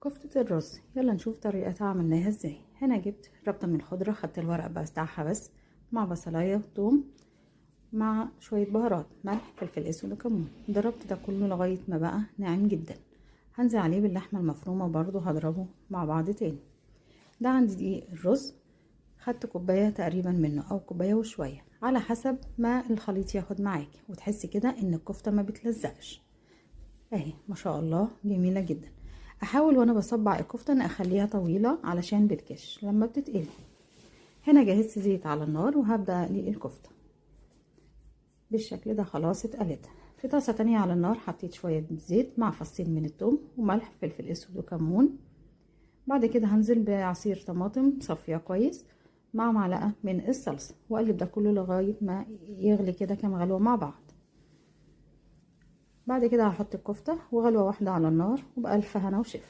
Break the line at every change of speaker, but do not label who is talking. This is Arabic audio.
كفتة الرز، يلا نشوف طريقتها عملناها ازاي. هنا جبت ربطة من الخضرة، خدت الورق بتاعها بس مع بصلاية وثوم مع شوية بهارات، ملح، فلفل اسود وكمون. ضربت ده كله لغاية ما بقى ناعم جدا. هنزل عليه باللحمة المفرومة برضو، هضربه مع بعض تاني. ده عندي دقيق الرز، خدت كوباية تقريبا منه او كوباية وشوية على حسب ما الخليط ياخد معاكي، وتحسي كده ان الكفتة ما بتلزقش. اهي ما شاء الله جميلة جدا. احاول وانا بصبع الكفتة ان اخليها طويلة علشان بتكش لما بتتقلي. هنا جهزت زيت على النار وهبدأ اقلي الكفتة بالشكل ده. خلاص اتقلت. في طاسة تانية على النار حطيت شوية زيت مع فصين من الثوم وملح فلفل اسود وكمون. بعد كده هنزل بعصير طماطم صافية كويس مع معلقة من الصلصة، واقلب ده كله لغاية ما يغلي كده كام غلوة مع بعض. بعد كده هحط الكفتة وغلوة واحدة على النار وبألف هنا وشفا.